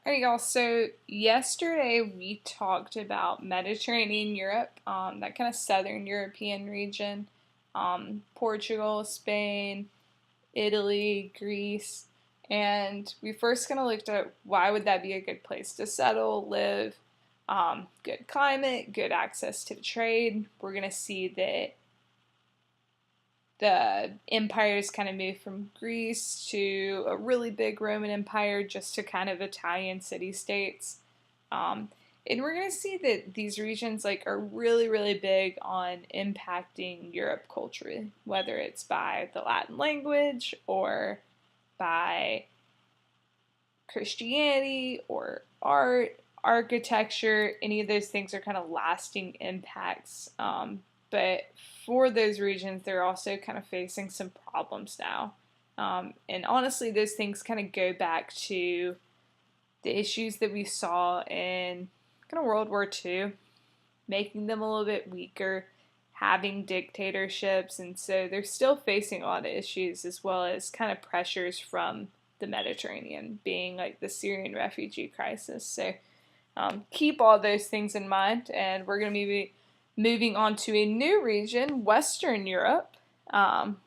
All right, y'all. So yesterday we talked about Mediterranean Europe, that kind of southern European region, Portugal, Spain, Italy, Greece, and we first kind of looked at why would that be a good place to settle, live, good climate, good access to trade. We're gonna see that the empires kind of moved from Greece to a really big Roman Empire just to kind of Italian city-states. Um, and we're going to see that these regions are really, really big on impacting Europe culturally, whether it's by the Latin language or by Christianity or art, architecture. Any of those things are kind of lasting impacts. But for those regions, they're also kind of facing some problems now. And honestly, those things kind of go back to the issues that we saw in kind of World War II, making them a little bit weaker, having dictatorships, and so they're still facing a lot of issues as well as kind of pressures from the Mediterranean, being like the Syrian refugee crisis. So keep all those things in mind, and we're going to be moving on to a new region, Western Europe,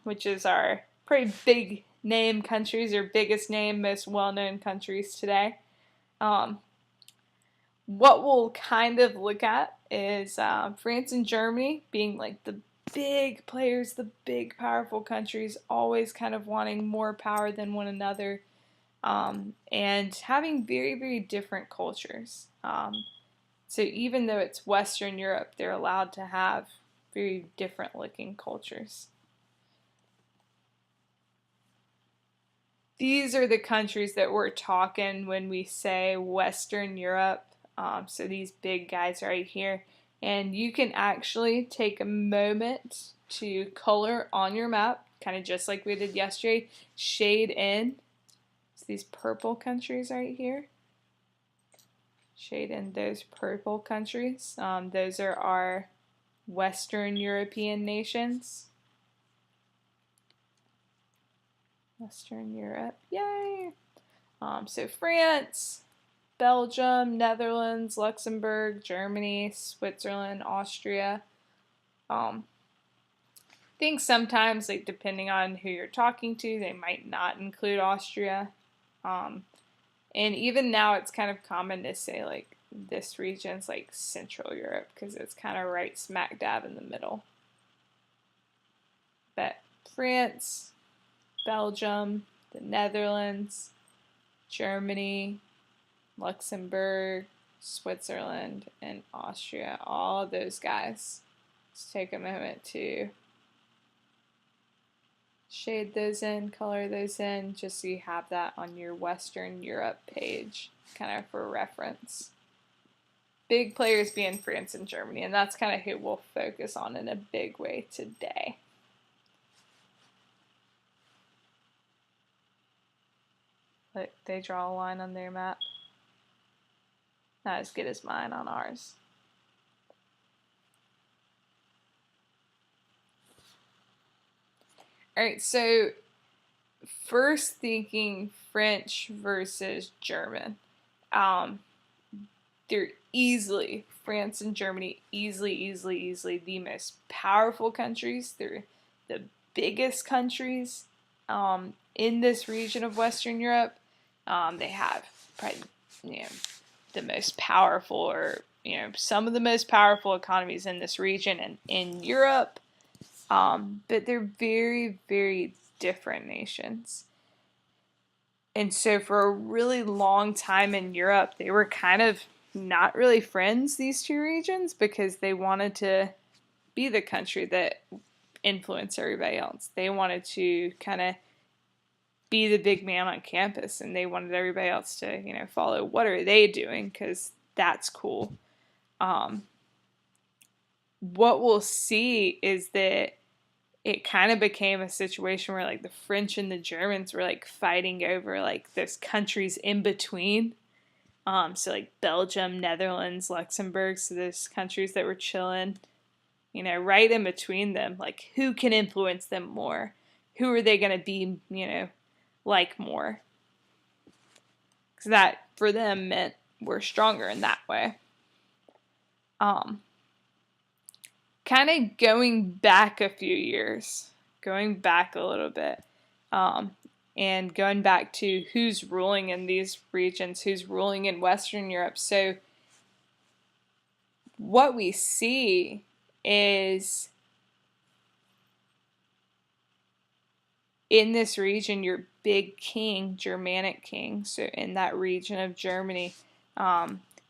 which is our pretty big name countries, or biggest name, most well-known countries today. What we'll kind of look at is France and Germany being like the big players, the big powerful countries, always kind of wanting more power than one another, and having very, very different cultures. So even though it's Western Europe, they're allowed to have very different looking cultures. These are the countries that we're talking when we say Western Europe. So these big guys right here. And you can actually take a moment to color on your map, kind of just like we did yesterday, shade in. So these purple countries right here. Shade in those purple countries. Those are our Western European nations. Western Europe, yay! So France, Belgium, Netherlands, Luxembourg, Germany, Switzerland, Austria. I think sometimes, depending on who you're talking to, they might not include Austria. And even now, it's kind of common to say this region's Central Europe because it's kind of right smack dab in the middle. But France, Belgium, the Netherlands, Germany, Luxembourg, Switzerland, and Austria, all of those guys. Let's take a moment to shade those in, color those in, just so you have that on your Western Europe page, kind of for reference. Big players being France and Germany, and that's kind of who we'll focus on in a big way today. Look, they draw a line on their map. Not as good as mine on ours. Alright, so first thinking French versus German. They're easily, France and Germany, easily the most powerful countries. They're the biggest countries in this region of Western Europe. They have probably, the most powerful, or some of the most powerful economies in this region and in Europe. But they're very, very different nations. And so for a really long time in Europe, they were kind of not really friends, these two regions, because they wanted to be the country that influenced everybody else. They wanted to kind of be the big man on campus, and they wanted everybody else to, follow what are they doing, because that's cool. What we'll see is that it kind of became a situation where the French and the Germans were fighting over those countries in between. So Belgium, Netherlands, Luxembourg, so those countries that were chilling, right in between them. Who can influence them more? Who are they going to be, more? Because that for them meant we're stronger in that way. Kind of going back a few years, going back a little bit, and going back to who's ruling in these regions, who's ruling in Western Europe. So what we see is in this region, your big king, Germanic king, so in that region of Germany,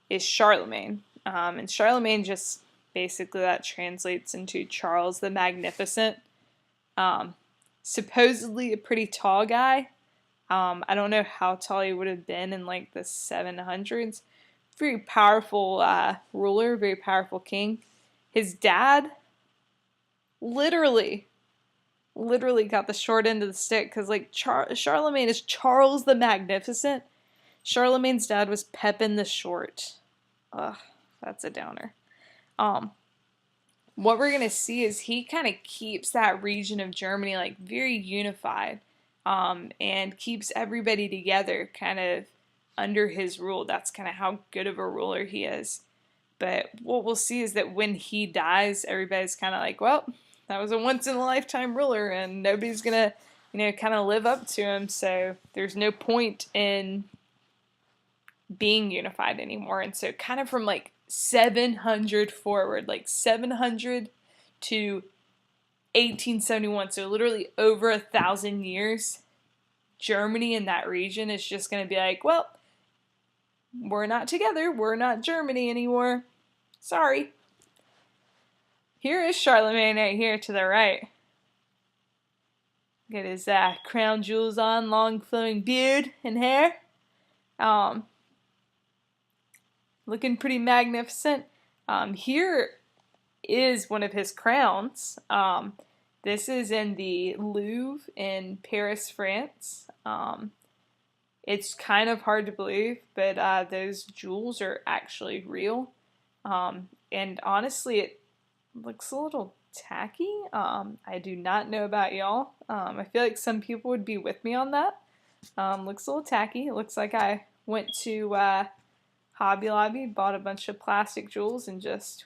is Charlemagne. And Charlemagne just basically that translates into Charles the Magnificent. Supposedly a pretty tall guy. I don't know how tall he would have been in like the 700s. Very powerful ruler, very powerful king. His dad literally got the short end of the stick because like Charlemagne is Charles the Magnificent. Charlemagne's dad was Pepin the Short. Ugh, that's a downer. What we're gonna see is he kind of keeps that region of Germany like very unified, and keeps everybody together kind of under his rule. That's kind of how good of a ruler he is. But what we'll see is that when he dies, everybody's kind of like, well, that was a once-in-a-lifetime ruler, and nobody's gonna, kind of live up to him, so there's no point in being unified anymore. And so kind of from like 700 forward, like 700 to 1871, so literally over 1,000 years, Germany in that region is just going to be like, well, we're not together, we're not Germany anymore, sorry. Here is Charlemagne right here to the right. Get his crown jewels on, long flowing beard and hair. Looking pretty magnificent. Here is one of his crowns. This is in the Louvre in Paris, France. It's kind of hard to believe, but those jewels are actually real. And honestly, it looks a little tacky. I do not know about y'all. I feel like some people would be with me on that. Looks a little tacky. It looks like I went to Hobby Lobby, bought a bunch of plastic jewels, and just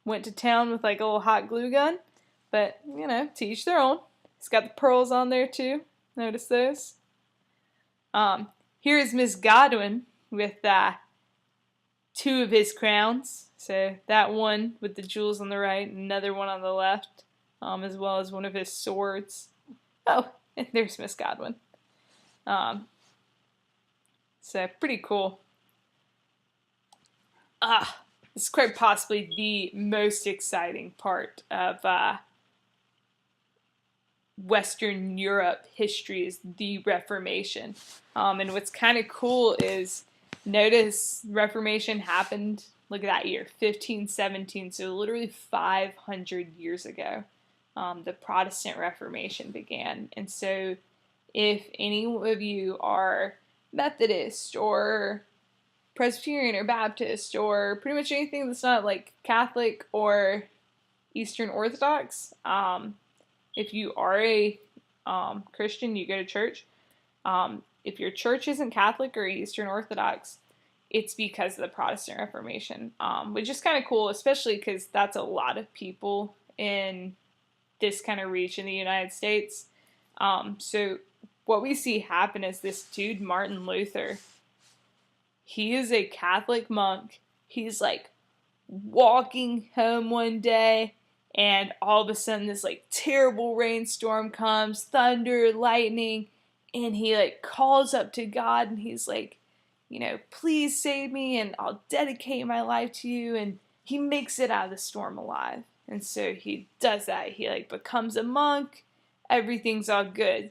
went to town with like a little hot glue gun. But, to each their own. It's got the pearls on there too. Notice those. Here is Miss Godwin with two of his crowns. So that one with the jewels on the right, another one on the left, as well as one of his swords. Oh, and there's Miss Godwin. So pretty cool. This is quite possibly the most exciting part of Western Europe history is the Reformation. And what's kind of cool is notice Reformation happened, look at that year, 1517, so literally 500 years ago, the Protestant Reformation began. And so if any of you are Methodist or Presbyterian or Baptist or pretty much anything that's not like Catholic or Eastern Orthodox, if you are a Christian, you go to church. If your church isn't Catholic or Eastern Orthodox, it's because of the Protestant Reformation, which is kind of cool, especially because that's a lot of people in this kind of region in the United States. So what we see happen is this dude, Martin Luther, he is a Catholic monk. He's like walking home one day, and all of a sudden this like terrible rainstorm comes, thunder, lightning, and he like calls up to God, and he's like, please save me, and I'll dedicate my life to you. And he makes it out of the storm alive. And so he does that. He like becomes a monk. Everything's all good.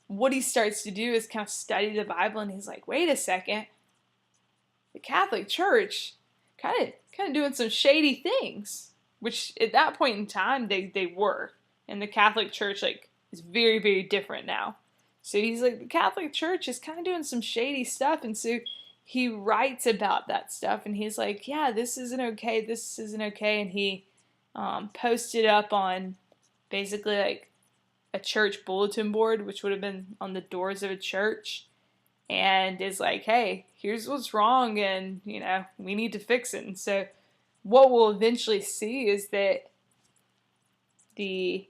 What he starts to do is kind of study the Bible, and he's like, wait a second, the Catholic Church kind of doing some shady things, which at that point in time they were, and the Catholic Church like is very, very different now. So he's like, the Catholic Church is kind of doing some shady stuff, and so he writes about that stuff, and he's like, yeah, this isn't okay, and he posted up on basically like a church bulletin board, which would have been on the doors of a church, and is like, hey, here's what's wrong, and, we need to fix it. And so what we'll eventually see is that the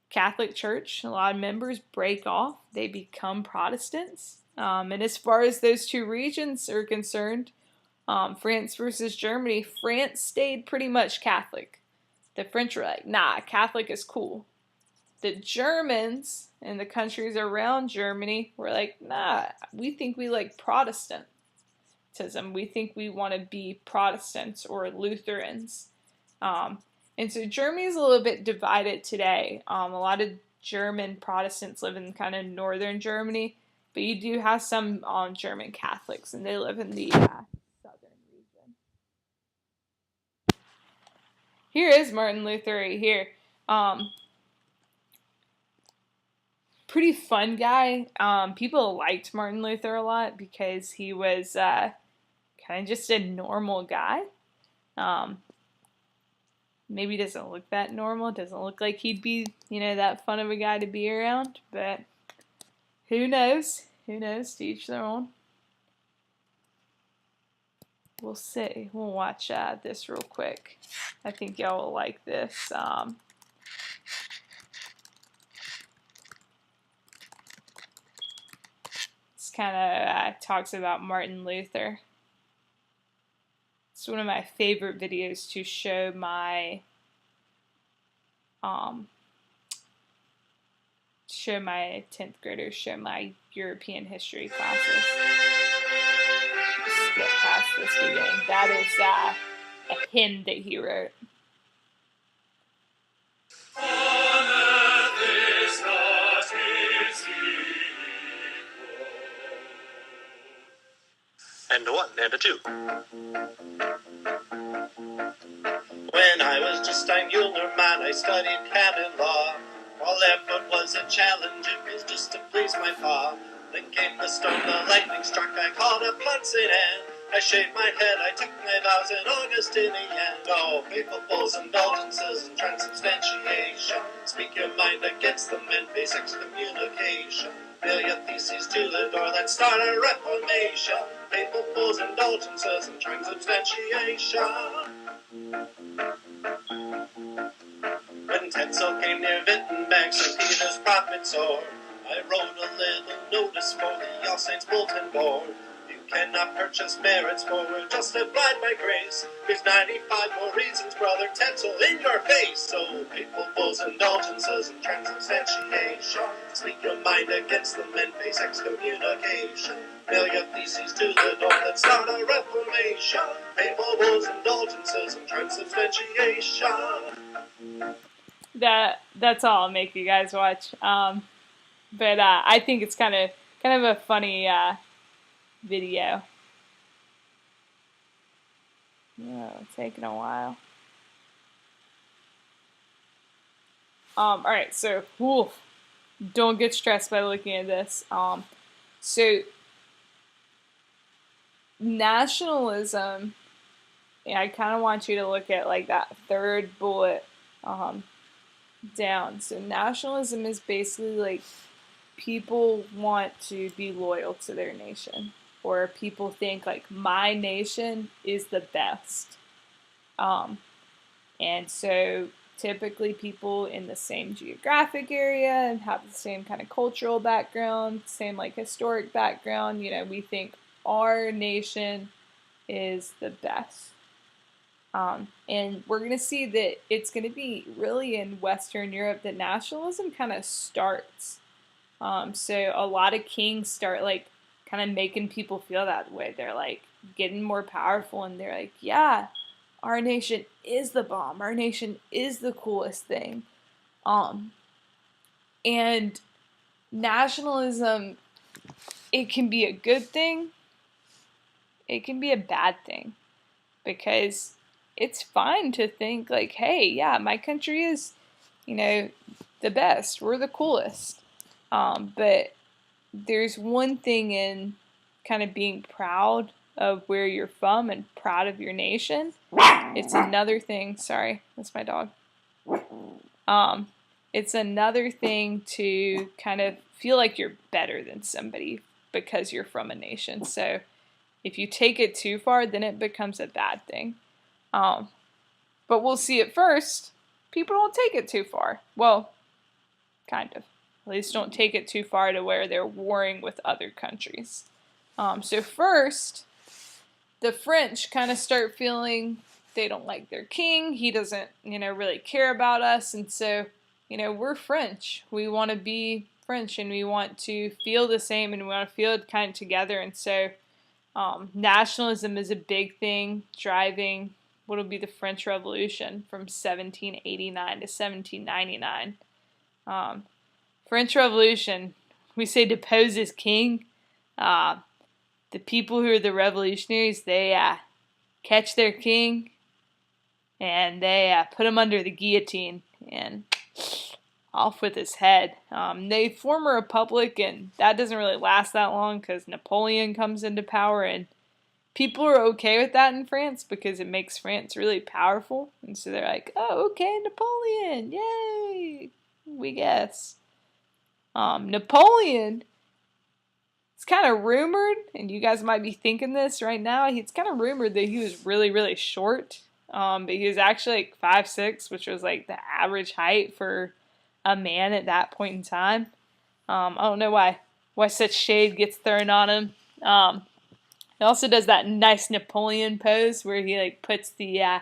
Catholic Church, a lot of members break off, they become Protestants. And as far as those two regions are concerned, France versus Germany, France stayed pretty much Catholic. The French were like, nah, Catholic is cool. The Germans and the countries around Germany were like, nah, we think we like Protestantism. We think we want to be Protestants or Lutherans. And so Germany is a little bit divided today. A lot of German Protestants live in kind of northern Germany, but you do have some German Catholics, and they live in the southern region. Here is Martin Luther right here. Pretty fun guy. People liked Martin Luther a lot because he was kind of just a normal guy. Maybe doesn't look that normal. Doesn't look like he'd be, that fun of a guy to be around. But who knows? Who knows? To each their own. We'll see. We'll watch this real quick. I think y'all will like this. This kind of talks about Martin Luther. It's one of my favorite videos to show my 10th graders, show my European history classes. Let's get past this beginning. That is a hymn that he wrote. And a 1 and a 2. When I was just a younger man, I studied canon law. All effort was a challenge, it was just to please my pa. Then came the storm, the lightning struck, I called a Punson and I shaved my head, I took my vows in August in the end. Oh, papal bulls, indulgences, and transubstantiation. Speak your mind against them and face excommunication. Nail your theses to the door, let's start a reformation. Papal bulls, indulgences, and transubstantiation. When Tetzel came near Wittenberg, St. Peter's prophet sword, I wrote a little notice for the All Saints Bulletin Board. You cannot purchase merits, for we're justified by grace. There's 95 more reasons, brother Tetzel, in your face. So, papal bulls, indulgences, and transubstantiation. Speak your mind against them and face excommunication. Nail your theses to the door, let's start a reformation. Papal bulls, indulgences, and transubstantiation. That's all I'll make you guys watch. But I think it's kind of a funny video. Yeah, it's taking a while. All right, so don't get stressed by looking at this. So nationalism. Yeah, I kind of want you to look at like that third bullet down. So nationalism is basically like people want to be loyal to their nation, or people think like my nation is the best. And so typically people in the same geographic area and have the same kind of cultural background, same like historic background, we think our nation is the best. And we're going to see that it's going to be really in Western Europe that nationalism kind of starts. So a lot of kings start like kind of making people feel that way. They're like getting more powerful, and they're like, yeah, our nation is the bomb. Our nation is the coolest thing. And nationalism, it can be a good thing. It can be a bad thing, because it's fine to think like, hey, yeah, my country is, the best. We're the coolest. But there's one thing in kind of being proud of where you're from and proud of your nation. It's another thing. Sorry, that's my dog. It's another thing to kind of feel like you're better than somebody because you're from a nation. So if you take it too far, then it becomes a bad thing. But we'll see at first, people don't take it too far. Well, kind of. At least don't take it too far to where they're warring with other countries. So first, the French kind of start feeling they don't like their king. He doesn't, really care about us. And so, we're French. We want to be French and we want to feel the same and we want to feel it kind of together. And so nationalism is a big thing driving what will be the French Revolution from 1789 to 1799. French Revolution, we say depose his king. The people who are the revolutionaries, they catch their king and they put him under the guillotine and off with his head. They form a republic, and that doesn't really last that long because Napoleon comes into power, and people are okay with that in France because it makes France really powerful. And so they're like, oh, okay, Napoleon, yay, we guess. Napoleon, it's kind of rumored, and you guys might be thinking this right now, it's kind of rumored that he was really, really short. But he was actually like 5'6", which was like the average height for a man at that point in time. I don't know why such shade gets thrown on him. He also does that nice Napoleon pose where he like puts the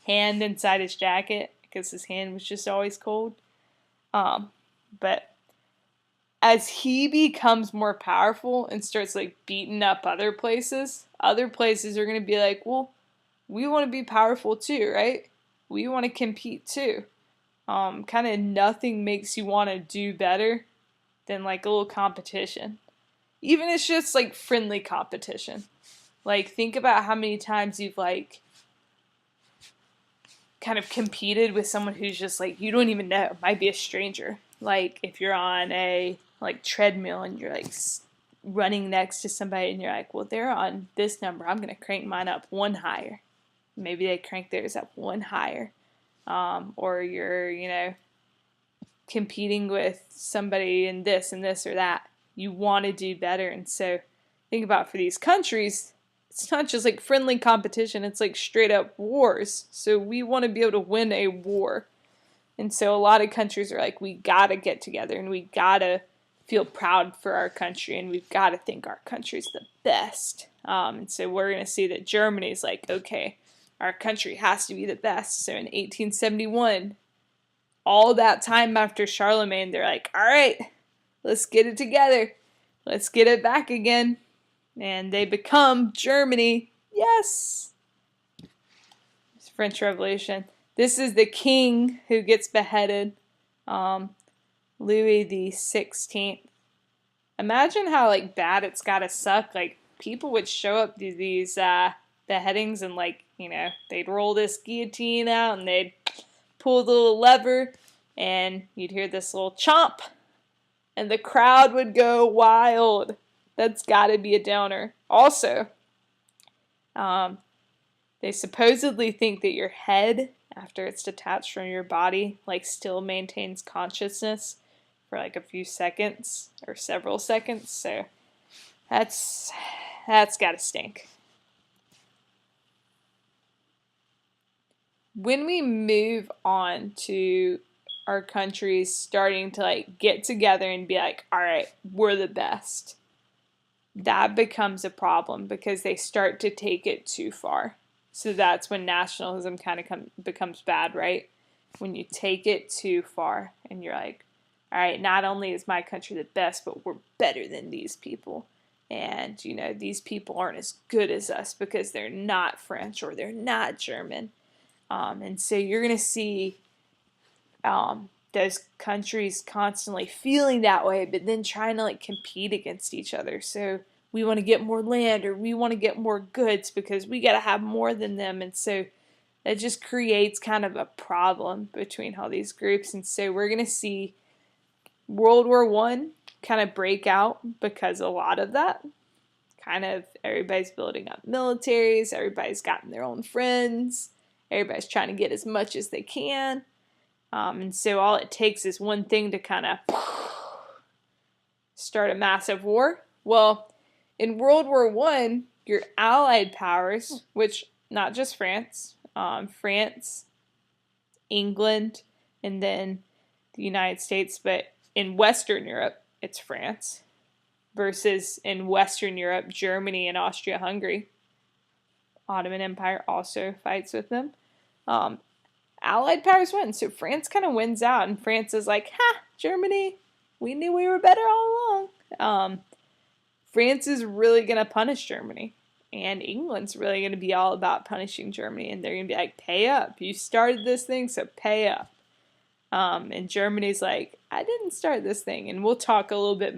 hand inside his jacket because his hand was just always cold. But as he becomes more powerful and starts like beating up other places are going to be like, well, we want to be powerful too, right? We want to compete too. Kind of nothing makes you want to do better than like a little competition. Even if it's just like friendly competition. Like think about how many times you've like kind of competed with someone who's just like you don't even know, might be a stranger. Like if you're on a like treadmill and you're like running next to somebody and you're like, well, they're on this number, I'm gonna crank mine up one higher. Maybe they crank theirs up one higher. Or you're, competing with somebody in this and this or that. You want to do better. And so think about for these countries, it's not just like friendly competition, it's like straight up wars. So we want to be able to win a war. And so a lot of countries are like, we got to get together and we got to feel proud for our country and we've got to think our country's the best. And so we're going to see that Germany's like, okay, our country has to be the best. So in 1871, all that time after Charlemagne, they're like, all right, let's get it together. Let's get it back again. And they become Germany. Yes! It's French Revolution. This is the king who gets beheaded. Louis the 16th. Imagine how like bad it's gotta suck. Like people would show up to these beheadings and like, they'd roll this guillotine out and they'd pull the little lever and you'd hear this little chomp and the crowd would go wild. That's gotta be a downer. Also, they supposedly think that your head, after it's detached from your body, like still maintains consciousness for like a few seconds or several seconds. So that's gotta stink. When we move on to our countries starting to like get together and be like, all right, we're the best, that becomes a problem because they start to take it too far. So that's when nationalism kind of becomes bad, right? When you take it too far and you're like, all right, not only is my country the best, but we're better than these people. And, these people aren't as good as us because they're not French or they're not German. And so you're going to see those countries constantly feeling that way, but then trying to like compete against each other. So we want to get more land or we want to get more goods because we got to have more than them. And so that just creates kind of a problem between all these groups. And so we're going to see World War I kind of break out because a lot of that. Kind of everybody's building up militaries, everybody's gotten their own friends. Everybody's trying to get as much as they can. And so all it takes is one thing to kind of start a massive war. Well, In World War One, your Allied powers, which not just France, France, England, and then the United States, but in Western Europe, it's France, versus in Western Europe, Germany and Austria-Hungary. Ottoman Empire also fights with them. Um, Allied powers win, so France kind of wins out, and France is like, ha, Germany, we knew we were better all along. France is really going to punish Germany, and England's really going to be all about punishing Germany, and they're going to be like, pay up. You started this thing, so pay up. And Germany's like, I didn't start this thing, and we'll talk a little bit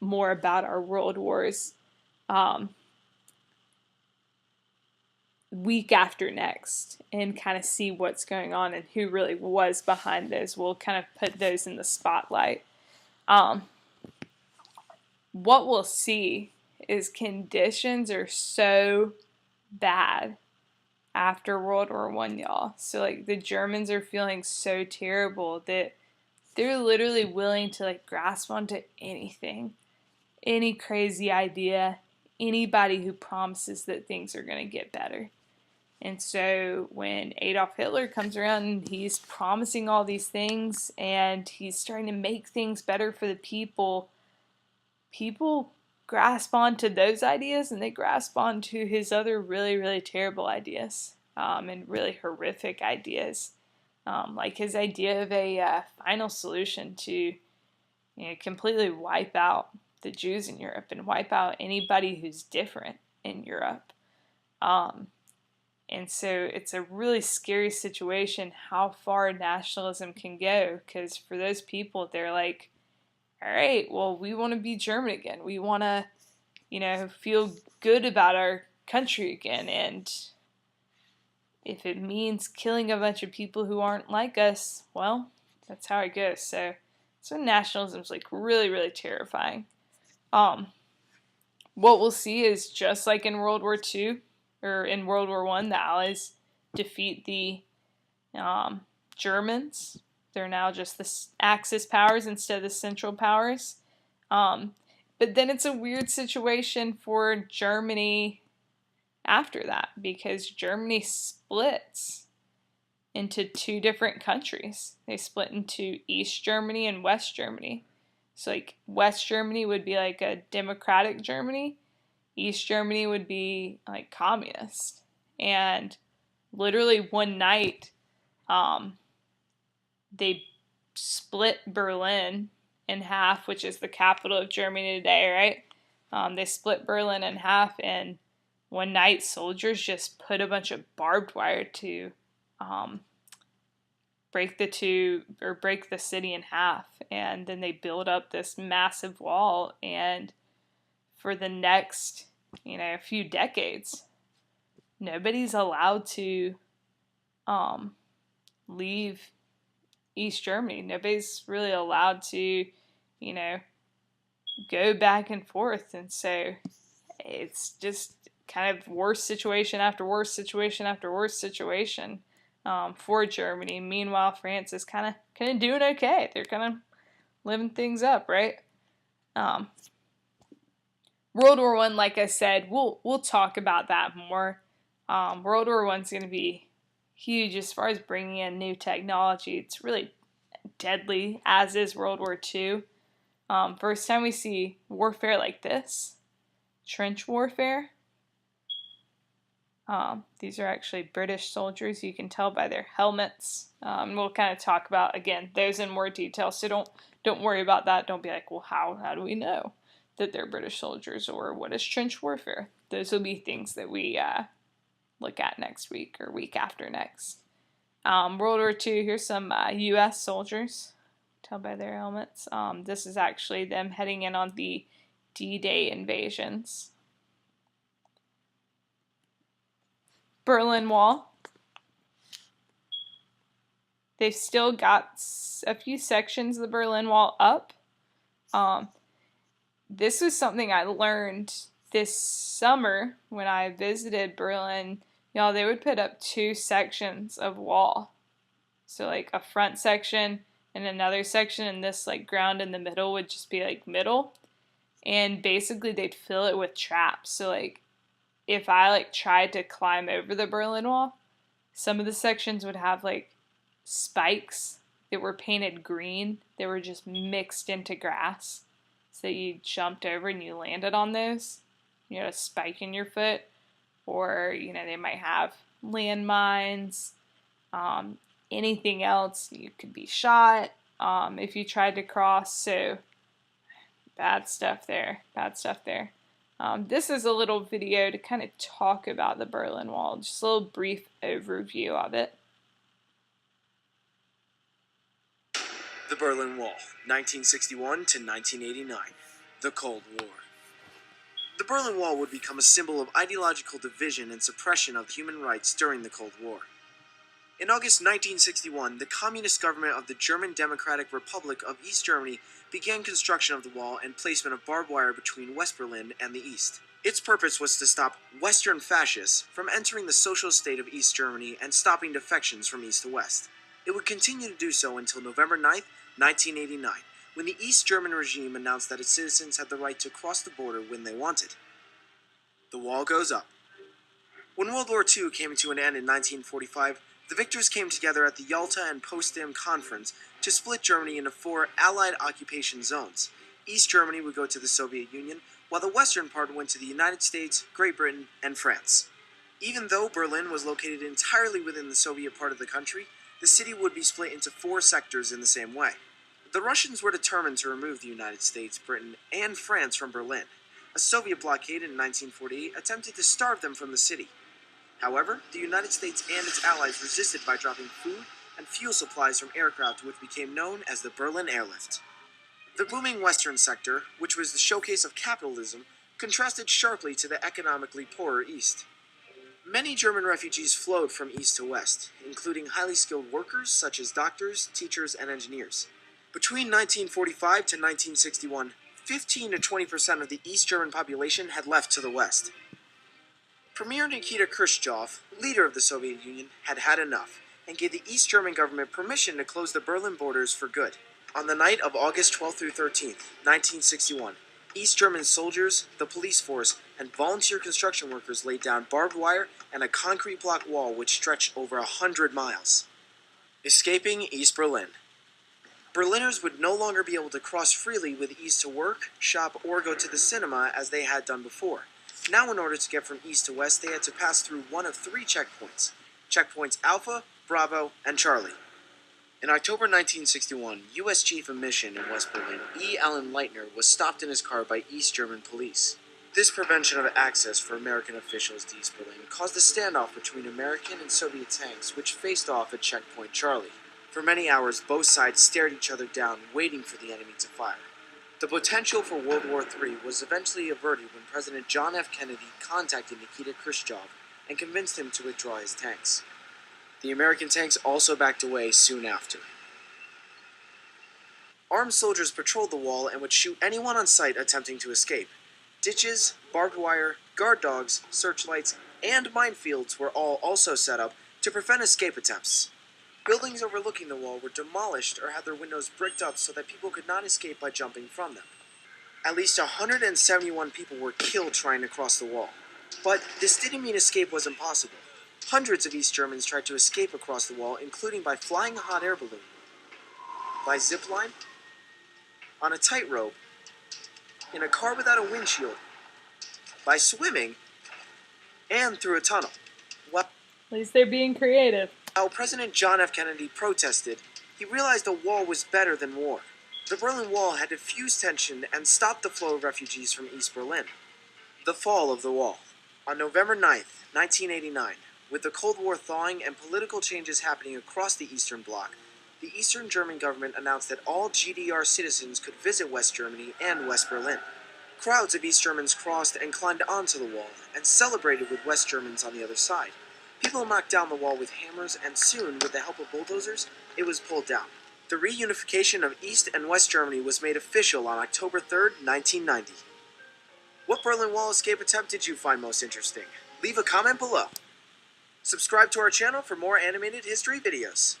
more about our world wars week after next and kind of see what's going on and who really was behind those. We'll kind of put those in the spotlight. What we'll see is conditions are so bad after World War One, y'all. So like the Germans are feeling so terrible that they're literally willing to like grasp onto anything, any crazy idea, anybody who promises that things are going to get better. And so when Adolf Hitler comes around and he's promising all these things and he's starting to make things better for the people, people grasp onto those ideas and they grasp onto his other really, really terrible ideas and really horrific ideas. Like his idea of a final solution to completely wipe out the Jews in Europe and wipe out anybody who's different in Europe. And so it's a really scary situation how far nationalism can go, because for those people, they're like, all right, well, we want to be German again. We want to, feel good about our country again. And if it means killing a bunch of people who aren't like us, well, that's how it goes. So nationalism is like really, really terrifying. What we'll see is just like in World War II or in World War I, the Allies defeat the Germans. They're now just the Axis powers instead of the Central powers. But then it's a weird situation for Germany after that, because Germany splits into two different countries. They split into East Germany and West Germany. So like West Germany would be like a democratic Germany. East Germany would be like communist. And literally one night, they split Berlin in half, which is the capital of Germany today, right? They split Berlin in half, and one night soldiers just put a bunch of barbed wire to break the city in half, and then they build up this massive wall, and for the next few decades, nobody's allowed to leave East Germany. Nobody's really allowed to go back and forth, and so it's just kind of worse situation after worse situation after worse situation for Germany. Meanwhile, France is kind of doing okay. They're kind of living things up, right? World War I, like I said, we'll talk about that more. World War I's going to be huge as far as bringing in new technology. It's really deadly, as is World War II. First time we see warfare like this, trench warfare. These are actually British soldiers. You can tell by their helmets. We'll kind of talk about, again, those in more detail. So don't worry about that. Don't be like, well, how do we know that they're British soldiers, or what is trench warfare? Those will be things that we look at next week or week after next. World War II, here's some U.S. soldiers. Tell by their helmets. This is actually them heading in on the D-Day invasions. Berlin Wall. They've still got a few sections of the Berlin Wall up. This was something I learned this summer when I visited Berlin. Y'all, they would put up two sections of wall. So like a front section and another section, and this like ground in the middle would just be like middle. and basically they'd fill it with traps. So like if I like tried to climb over the Berlin Wall, some of the sections would have like spikes that were painted green. They were just mixed into grass. So you jumped over and you landed on those. You know, a spike in your foot. Or, you know, they might have landmines, um, anything else. You could be shot if you tried to cross. So bad stuff there. Bad stuff there. This is a little video to kind of talk about the Berlin Wall, just a little brief overview of it. The Berlin Wall, 1961 to 1989. The Cold War. The Berlin Wall would become a symbol of ideological division and suppression of human rights during the Cold War. In August 1961, the communist government of the German Democratic Republic of East Germany began construction of the wall and placement of barbed wire between West Berlin and the East. Its purpose was to stop Western fascists from entering the socialist state of East Germany and stopping defections from East to West. It would continue to do so until November 9, 1989, when the East German regime announced that its citizens had the right to cross the border when they wanted. The wall goes up. When World War II came to an end in 1945, the victors came together at the Yalta and Potsdam Conference to split Germany into 4 Allied occupation zones. East Germany would go to the Soviet Union, while the western part went to the United States, Great Britain, and France. Even though Berlin was located entirely within the Soviet part of the country, the city would be split into 4 sectors in the same way. The Russians were determined to remove the United States, Britain, and France from Berlin. A Soviet blockade in 1948 attempted to starve them from the city. However, the United States and its allies resisted by dropping food and fuel supplies from aircraft, which became known as the Berlin Airlift. The booming western sector, which was the showcase of capitalism, contrasted sharply to the economically poorer east. Many German refugees flowed from east to west, including highly skilled workers such as doctors, teachers, and engineers. Between 1945 to 1961, 15 to 20% of the East German population had left to the west. Premier Nikita Khrushchev, leader of the Soviet Union, had had enough, and gave the East German government permission to close the Berlin borders for good. On the night of August 12 through 13, 1961, East German soldiers, the police force, and volunteer construction workers laid down barbed wire and a concrete block wall which stretched over 100 miles. Escaping East Berlin. Berliners would no longer be able to cross freely with ease to work, shop, or go to the cinema as they had done before. Now, in order to get from east to west, they had to pass through one of 3 checkpoints. Checkpoints Alpha, Bravo, and Charlie. In October 1961, U.S. Chief of Mission in West Berlin, E. Allen Leitner, was stopped in his car by East German police. This prevention of access for American officials to East Berlin caused a standoff between American and Soviet tanks, which faced off at Checkpoint Charlie. For many hours, both sides stared each other down, waiting for the enemy to fire. The potential for World War III was eventually averted when President John F. Kennedy contacted Nikita Khrushchev and convinced him to withdraw his tanks. The American tanks also backed away soon after. Armed soldiers patrolled the wall and would shoot anyone on sight attempting to escape. Ditches, barbed wire, guard dogs, searchlights, and minefields were all also set up to prevent escape attempts. Buildings overlooking the wall were demolished or had their windows bricked up so that people could not escape by jumping from them. At least 171 people were killed trying to cross the wall. But this didn't mean escape was impossible. Hundreds of East Germans tried to escape across the wall, including by flying a hot air balloon, by zip line, on a tightrope, in a car without a windshield, by swimming, and through a tunnel. At least they're being creative. While President John F. Kennedy protested, he realized the wall was better than war. The Berlin Wall had diffused tension and stopped the flow of refugees from East Berlin. The fall of the wall. On November 9, 1989, with the Cold War thawing and political changes happening across the Eastern Bloc, the Eastern German government announced that all GDR citizens could visit West Germany and West Berlin. Crowds of East Germans crossed and climbed onto the wall and celebrated with West Germans on the other side. People knocked down the wall with hammers, and soon, with the help of bulldozers, it was pulled down. The reunification of East and West Germany was made official on October 3, 1990. What Berlin Wall escape attempt did you find most interesting? Leave a comment below. Subscribe to our channel for more animated history videos.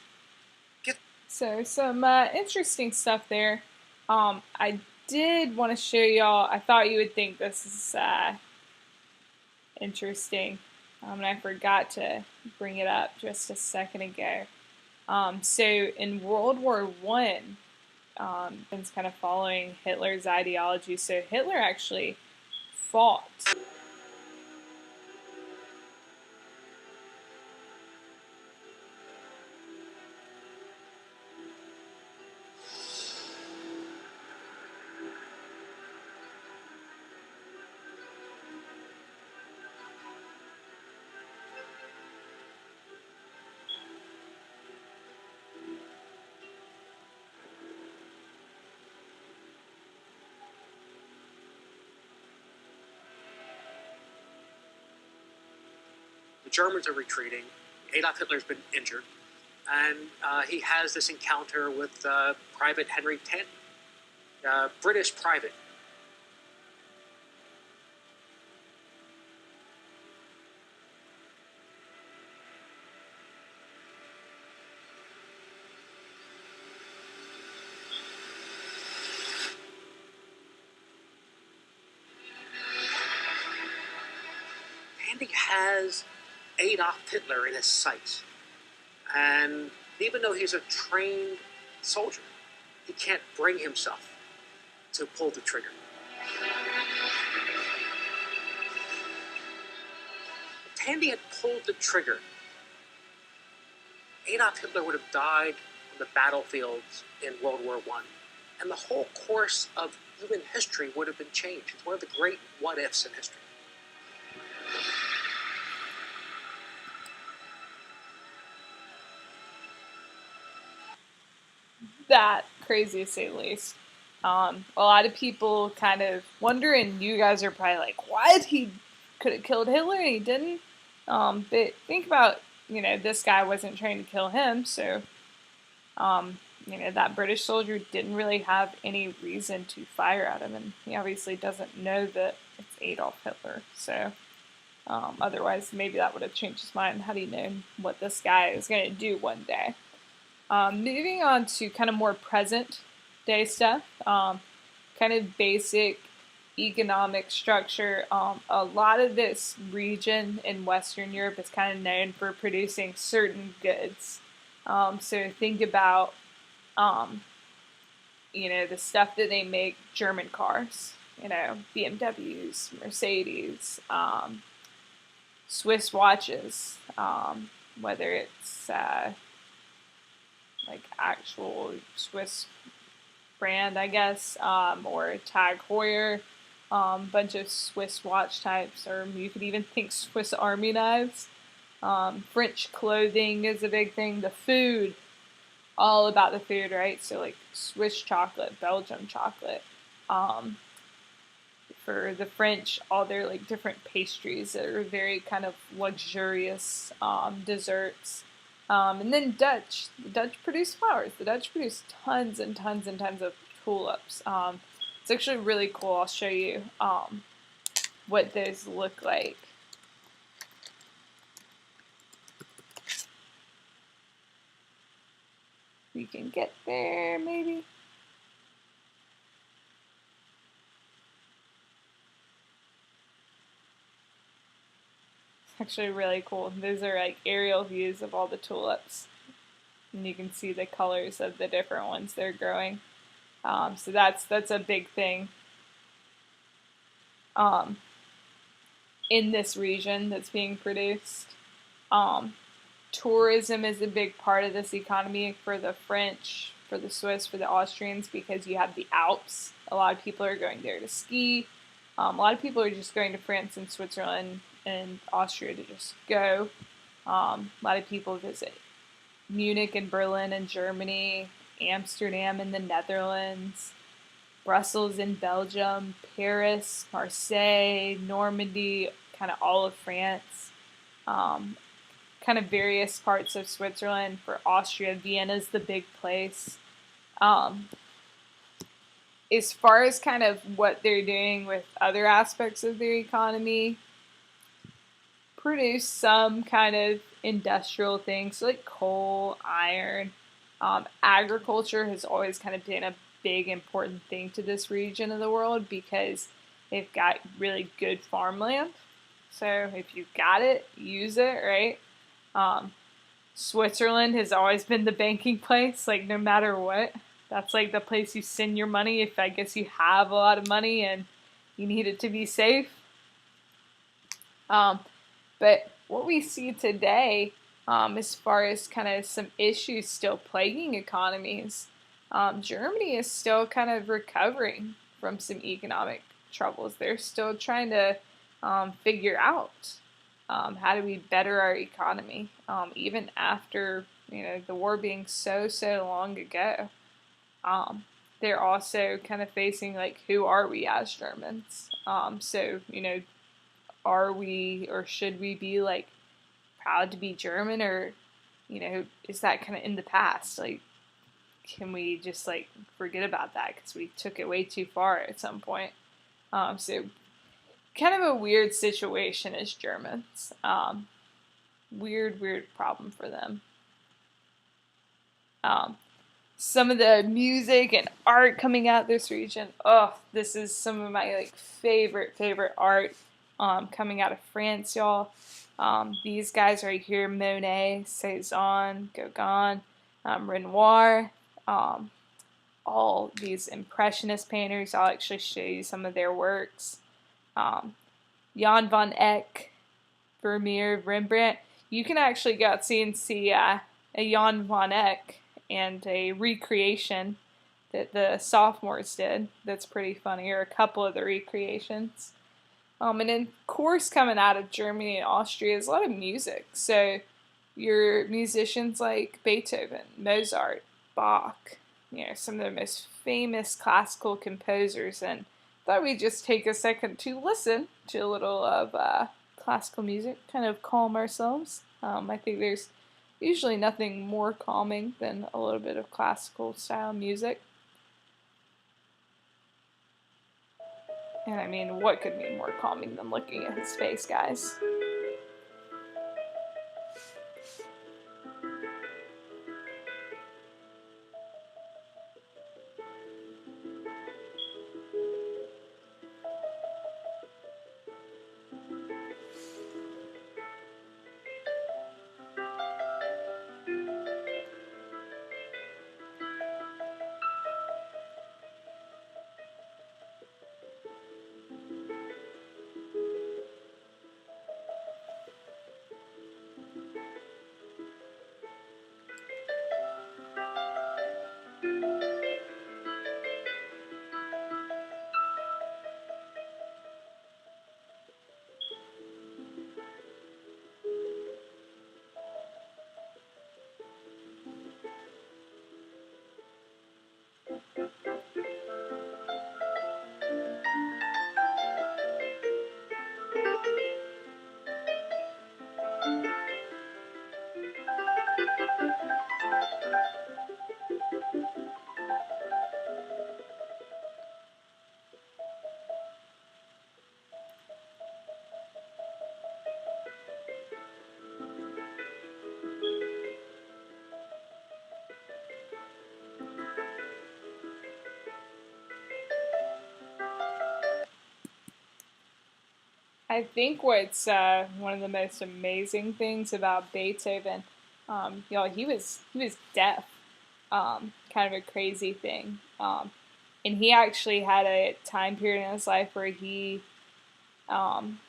So some interesting stuff there. I did want to show y'all. I thought you would think this is interesting, and I forgot to bring it up just a second ago. So in World War One, it's kind of following Hitler's ideology. So Hitler actually fought. The Germans are retreating. Adolf Hitler's been injured. And he has this encounter with Private Henry Tandy, British private. Tandy has Adolf Hitler in his sights. And even though he's a trained soldier, he can't bring himself to pull the trigger. If Tandy had pulled the trigger, Adolf Hitler would have died on the battlefields in World War I. And the whole course of human history would have been changed. It's one of the great what-ifs in history. That crazy to say the least. A lot of people kind of wonder, and you guys are probably like, "What? He could have killed Hitler and he didn't." But think about, this guy wasn't trying to kill him, so that British soldier didn't really have any reason to fire at him, and he obviously doesn't know that it's Adolf Hitler. So otherwise, maybe that would have changed his mind had he known what this guy is going to do one day. Moving on to kind of more present day stuff, kind of basic economic structure. A lot of this region in Western Europe is kind of known for producing certain goods. So think about, the stuff that they make, German cars, BMWs, Mercedes, Swiss watches, whether it's like actual Swiss brand, I guess, or Tag Heuer, bunch of Swiss watch types, or you could even think Swiss Army knives. French clothing is a big thing. The food, all about the food, right? So like Swiss chocolate, Belgium chocolate. For the French, all their like different pastries that are very kind of luxurious desserts. And then Dutch. The Dutch produce flowers. The Dutch produce tons and tons and tons of tulips. It's actually really cool. I'll show you what those look like. We can get there, maybe. Actually really cool. Those are like aerial views of all the tulips, and you can see the colors of the different ones they're growing. So that's a big thing in this region that's being produced. Tourism is a big part of this economy for the French, for the Swiss, for the Austrians, because you have the Alps. A lot of people are going there to ski. A lot of people are just going to France and Switzerland and Austria to just go. A lot of people visit Munich and Berlin in Germany, Amsterdam in the Netherlands, Brussels in Belgium, Paris, Marseille, Normandy, kind of all of France, kind of various parts of Switzerland. For Austria, Vienna's the big place. As far as kind of what they're doing with other aspects of their economy, produce some kind of industrial things, so like coal, iron. Agriculture has always kind of been a big important thing to this region of the world because they've got really good farmland. So if you've got it, use it, right? Um, Switzerland has always been the banking place, like no matter what. That's like the place you send your money if I guess you have a lot of money and you need it to be safe. Um, but what we see today, as far as kind of some issues still plaguing economies, Germany is still kind of recovering from some economic troubles. They're still trying to figure out how do we better our economy, even after the war being so long ago. They're also kind of facing like, who are we as Germans? So are we or should we be like proud to be German, or is that kind of in the past? Like, can we just like forget about that because we took it way too far at some point? So kind of a weird situation as Germans. Weird problem for them. Some of the music and art coming out this region. Oh, this is some of my like favorite art coming out of France, y'all. These guys right here: Monet, Cezanne, Gauguin, Renoir. All these impressionist painters. I'll actually show you some of their works. Jan van Eyck, Vermeer, Rembrandt. You can actually go out and see a Jan van Eyck and a recreation that the sophomores did. That's pretty funny, or a couple of the recreations. And then, of course, coming out of Germany and Austria is a lot of music. So your musicians like Beethoven, Mozart, Bach, some of the most famous classical composers. And I thought we'd just take a second to listen to a little of classical music, kind of calm ourselves. I think there's usually nothing more calming than a little bit of classical style music. And I mean, what could be more calming than looking at his face, guys? I think what's one of the most amazing things about Beethoven, he was deaf, kind of a crazy thing, and he actually had a time period in his life where he, um,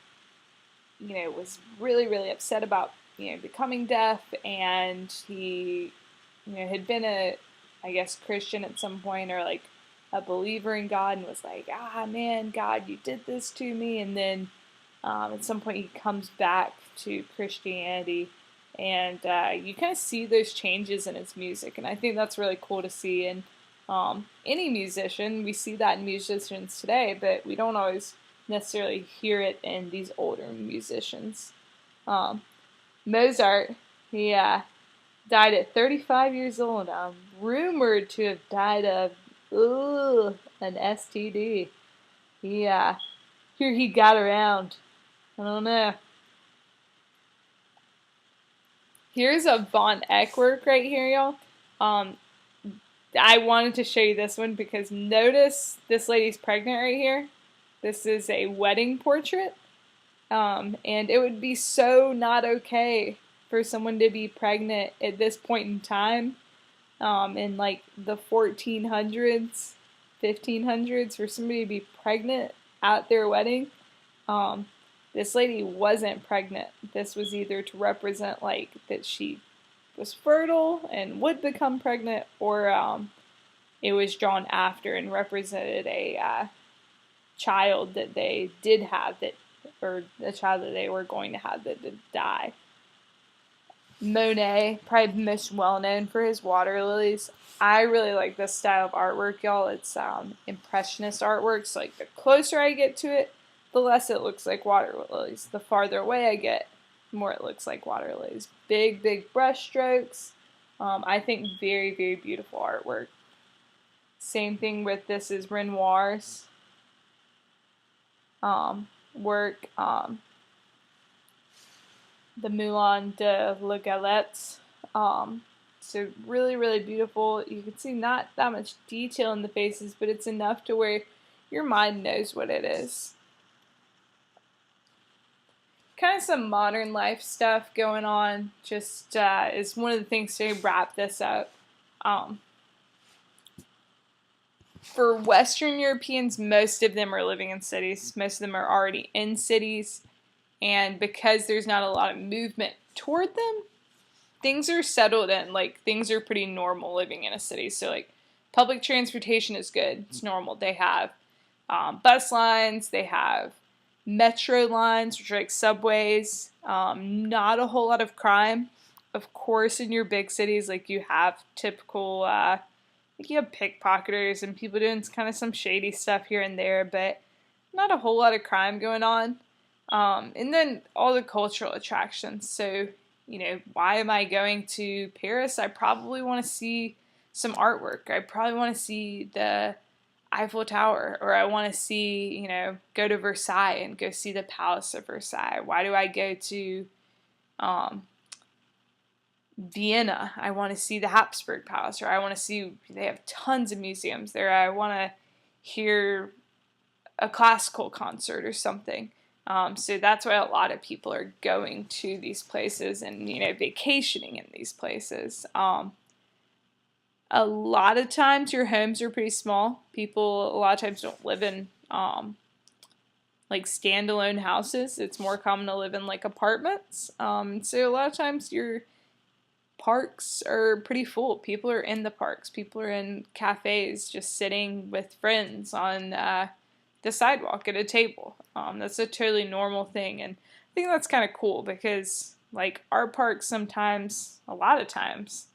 was really upset about becoming deaf, and he, had been I guess, Christian at some point, or like a believer in God, and was like, ah man, God, you did this to me, and then at some point, he comes back to Christianity, and you kind of see those changes in his music, and I think that's really cool to see in any musician. We see that in musicians today, but we don't always necessarily hear it in these older musicians. Um, Mozart, he died at 35 years old. Rumored to have died of an STD. He here he got around. I don't know. Here's a Von Eck work right here, y'all. Um, I wanted to show you this one because notice this lady's pregnant right here. This is a wedding portrait. And it would be so not okay for someone to be pregnant at this point in time, in like the 1400s, 1500s, for somebody to be pregnant at their wedding. Um, this lady wasn't pregnant. This was either to represent like that she was fertile and would become pregnant, or it was drawn after and represented a child that they did have that, or a child that they were going to have that did die. Monet, probably most well known for his water lilies. I really like this style of artwork, y'all. It's impressionist artwork, so like the closer I get to it, the less it looks like water lilies. The farther away I get, the more it looks like water lilies. Big, big brush strokes. I think very, very beautiful artwork. Same thing with this is Renoir's work. The Moulin de la Galette. So really, really beautiful. You can see not that much detail in the faces, but it's enough to where your mind knows what it is. Kind of some modern life stuff going on. Just is one of the things to wrap this up. For Western Europeans, most of them are living in cities. Most of them are already in cities. And because there's not a lot of movement toward them, things are settled in. Like, things are pretty normal living in a city. So, like, public transportation is good. It's normal. They have bus lines. They have metro lines, which are like subways. Not a whole lot of crime. Of course, in your big cities, like, you have typical, like, you have pickpocketers and people doing kind of some shady stuff here and there, but not a whole lot of crime going on. And then all the cultural attractions. So, you know, why am I going to Paris? I probably want to see some artwork. I probably want to see the Eiffel Tower, or I want to see, you know, go to Versailles and go see the Palace of Versailles. Why do I go to Vienna? I want to see the Habsburg Palace, or I want to see, they have tons of museums there. I want to hear a classical concert or something. So that's why a lot of people are going to these places and, you know, vacationing in these places. A lot of times your homes are pretty small. People a lot of times don't live in like standalone houses. It's more common to live in like apartments. So a lot of times your parks are pretty full. People are in the parks. People are in cafes just sitting with friends on the sidewalk at a table. That's a totally normal thing, and I think that's kind of cool because like our parks sometimes, a lot of times,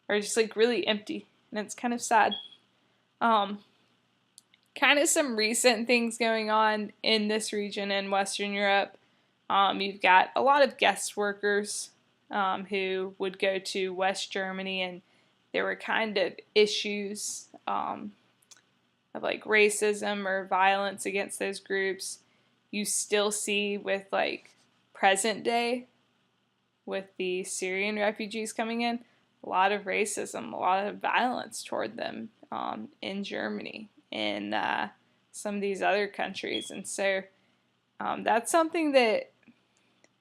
are just like really empty, and it's kind of sad. Kind of some recent things going on in this region in Western Europe. You've got a lot of guest workers who would go to West Germany, and there were kind of issues of like racism or violence against those groups. You still see with like present day, with the Syrian refugees coming in, a lot of racism, a lot of violence toward them in Germany, in some of these other countries. And so that's something that,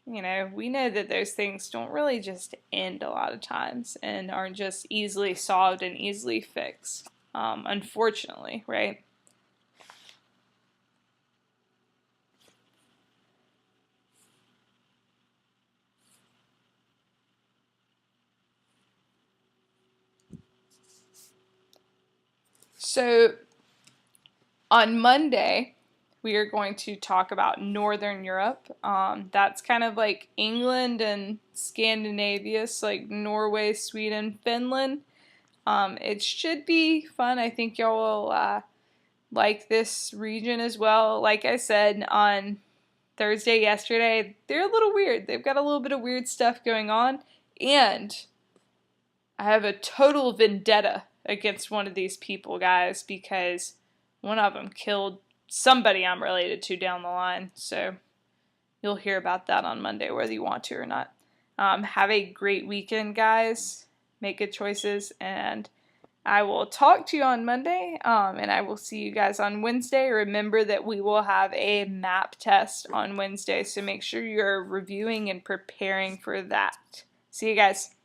you know, we know that those things don't really just end a lot of times and aren't just easily solved and easily fixed, unfortunately, right? So on Monday, we are going to talk about Northern Europe. That's kind of like England and Scandinavia, so like Norway, Sweden, Finland. It should be fun. I think y'all will like this region as well. Like I said on Thursday yesterday, they're a little weird. They've got a little bit of weird stuff going on, and I have a total vendetta against one of these people, guys, because one of them killed somebody I'm related to down the line. So you'll hear about that on Monday, whether you want to or not. Have a great weekend, guys. Make good choices, and I will talk to you on Monday, and I will see you guys on Wednesday. Remember that we will have a map test on Wednesday, so make sure you're reviewing and preparing for that. See you guys.